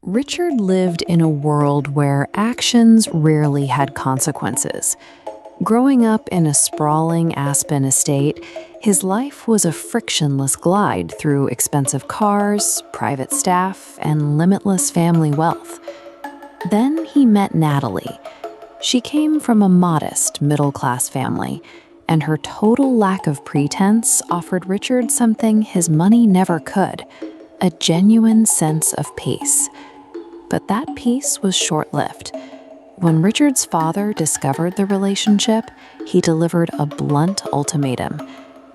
Richard lived in a world where actions rarely had consequences. Growing up in a sprawling Aspen estate, his life was a frictionless glide through expensive cars, private staff, and limitless family wealth. Then he met Natalie. She came from a modest, middle-class family, and her total lack of pretense offered Richard something his money never could: a genuine sense of peace. But that peace was short-lived. When Richard's father discovered the relationship, he delivered a blunt ultimatum: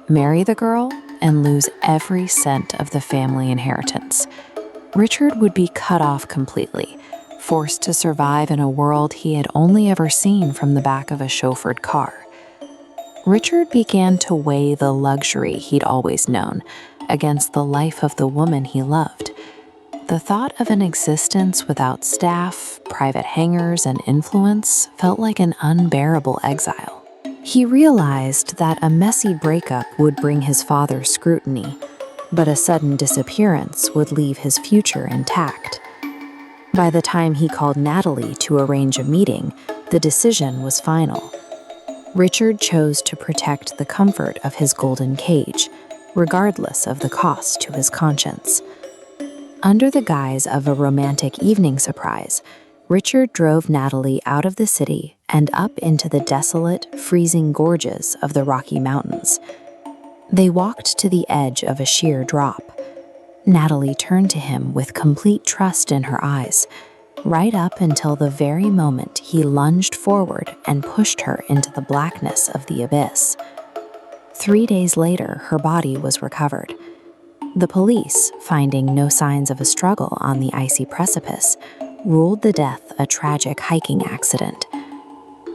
marry the girl and lose every cent of the family inheritance. Richard would be cut off completely, forced to survive in a world he had only ever seen from the back of a chauffeured car. Richard began to weigh the luxury he'd always known against the life of the woman he loved. The thought of an existence without staff, private hangars, and influence felt like an unbearable exile. He realized that a messy breakup would bring his father scrutiny, but a sudden disappearance would leave his future intact. By the time he called Natalie to arrange a meeting, the decision was final. Richard chose to protect the comfort of his golden cage, regardless of the cost to his conscience. Under the guise of a romantic evening surprise, Richard drove Natalie out of the city and up into the desolate, freezing gorges of the Rocky Mountains. They walked to the edge of a sheer drop. Natalie turned to him with complete trust in her eyes, right up until the very moment he lunged forward and pushed her into the blackness of the abyss. 3 days later, her body was recovered. The police, finding no signs of a struggle on the icy precipice, ruled the death a tragic hiking accident.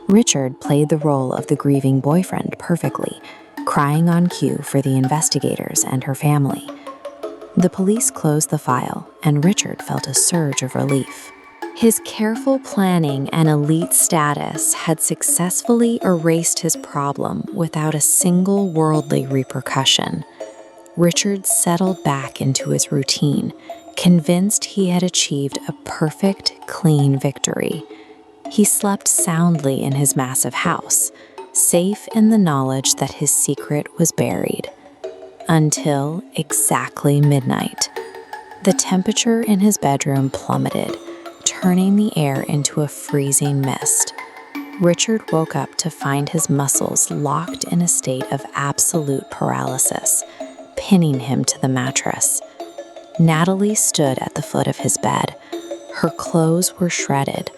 Richard played the role of the grieving boyfriend perfectly, crying on cue for the investigators and her family. The police closed the file, and Richard felt a surge of relief. His careful planning and elite status had successfully erased his problem without a single worldly repercussion. Richard settled back into his routine, convinced he had achieved a perfect, clean victory. He slept soundly in his massive house, safe in the knowledge that his secret was buried. Until exactly midnight. The temperature in his bedroom plummeted, turning the air into a freezing mist. Richard woke up to find his muscles locked in a state of absolute paralysis, pinning him to the mattress. Natalie stood at the foot of his bed. Her clothes were shredded,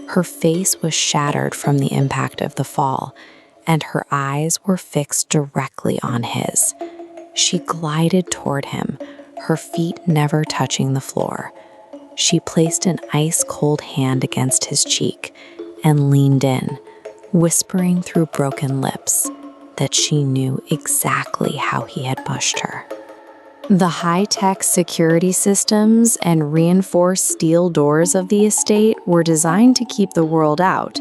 her face was shattered from the impact of the fall, and her eyes were fixed directly on his. She glided toward him, her feet never touching the floor. She placed an ice-cold hand against his cheek and leaned in, whispering through broken lips that she knew exactly how he had pushed her. The high-tech security systems and reinforced steel doors of the estate were designed to keep the world out,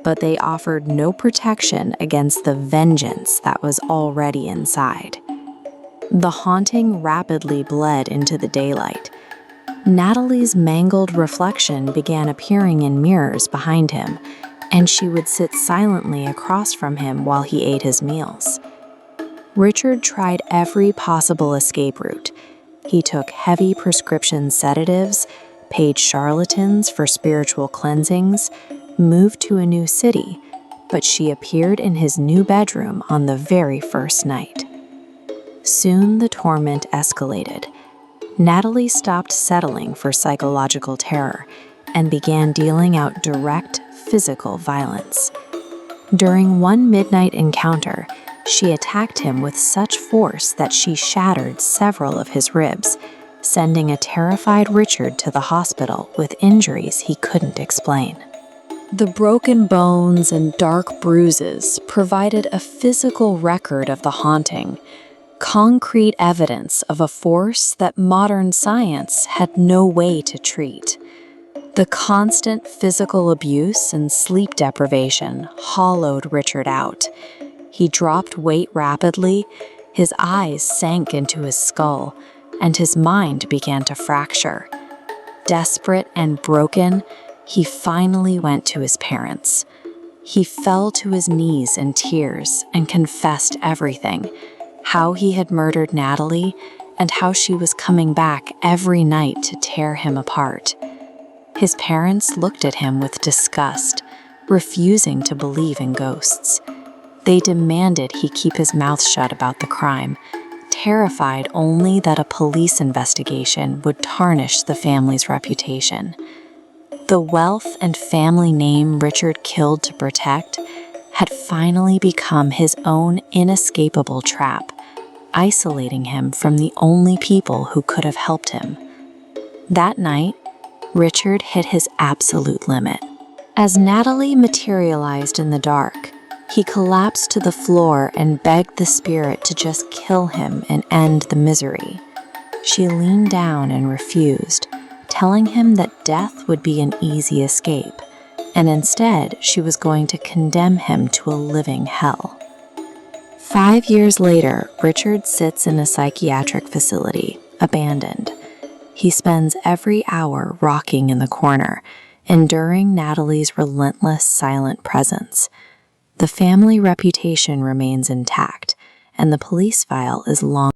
but they offered no protection against the vengeance that was already inside. The haunting rapidly bled into the daylight. Natalie's mangled reflection began appearing in mirrors behind him, and she would sit silently across from him while he ate his meals. Richard tried every possible escape route. He took heavy prescription sedatives, paid charlatans for spiritual cleansings, moved to a new city, but she appeared in his new bedroom on the very first night. Soon the torment escalated. Natalie stopped settling for psychological terror and began dealing out direct physical violence. During one midnight encounter, she attacked him with such force that she shattered several of his ribs, sending a terrified Richard to the hospital with injuries he couldn't explain. The broken bones and dark bruises provided a physical record of the haunting, concrete evidence of a force that modern science had no way to treat. The constant physical abuse and sleep deprivation hollowed Richard out. He dropped weight rapidly, his eyes sank into his skull, and his mind began to fracture. Desperate and broken, he finally went to his parents. He fell to his knees in tears and confessed everything: how he had murdered Natalie and how she was coming back every night to tear him apart. His parents looked at him with disgust, refusing to believe in ghosts. They demanded he keep his mouth shut about the crime, terrified only that a police investigation would tarnish the family's reputation. The wealth and family name Richard killed to protect had finally become his own inescapable trap, isolating him from the only people who could have helped him. That night, Richard hit his absolute limit. As Natalie materialized in the dark, he collapsed to the floor and begged the spirit to just kill him and end the misery. She leaned down and refused, telling him that death would be an easy escape, and instead she was going to condemn him to a living hell. 5 years later, Richard sits in a psychiatric facility, abandoned. He spends every hour rocking in the corner, enduring Natalie's relentless, silent presence. The family reputation remains intact, and the police file is long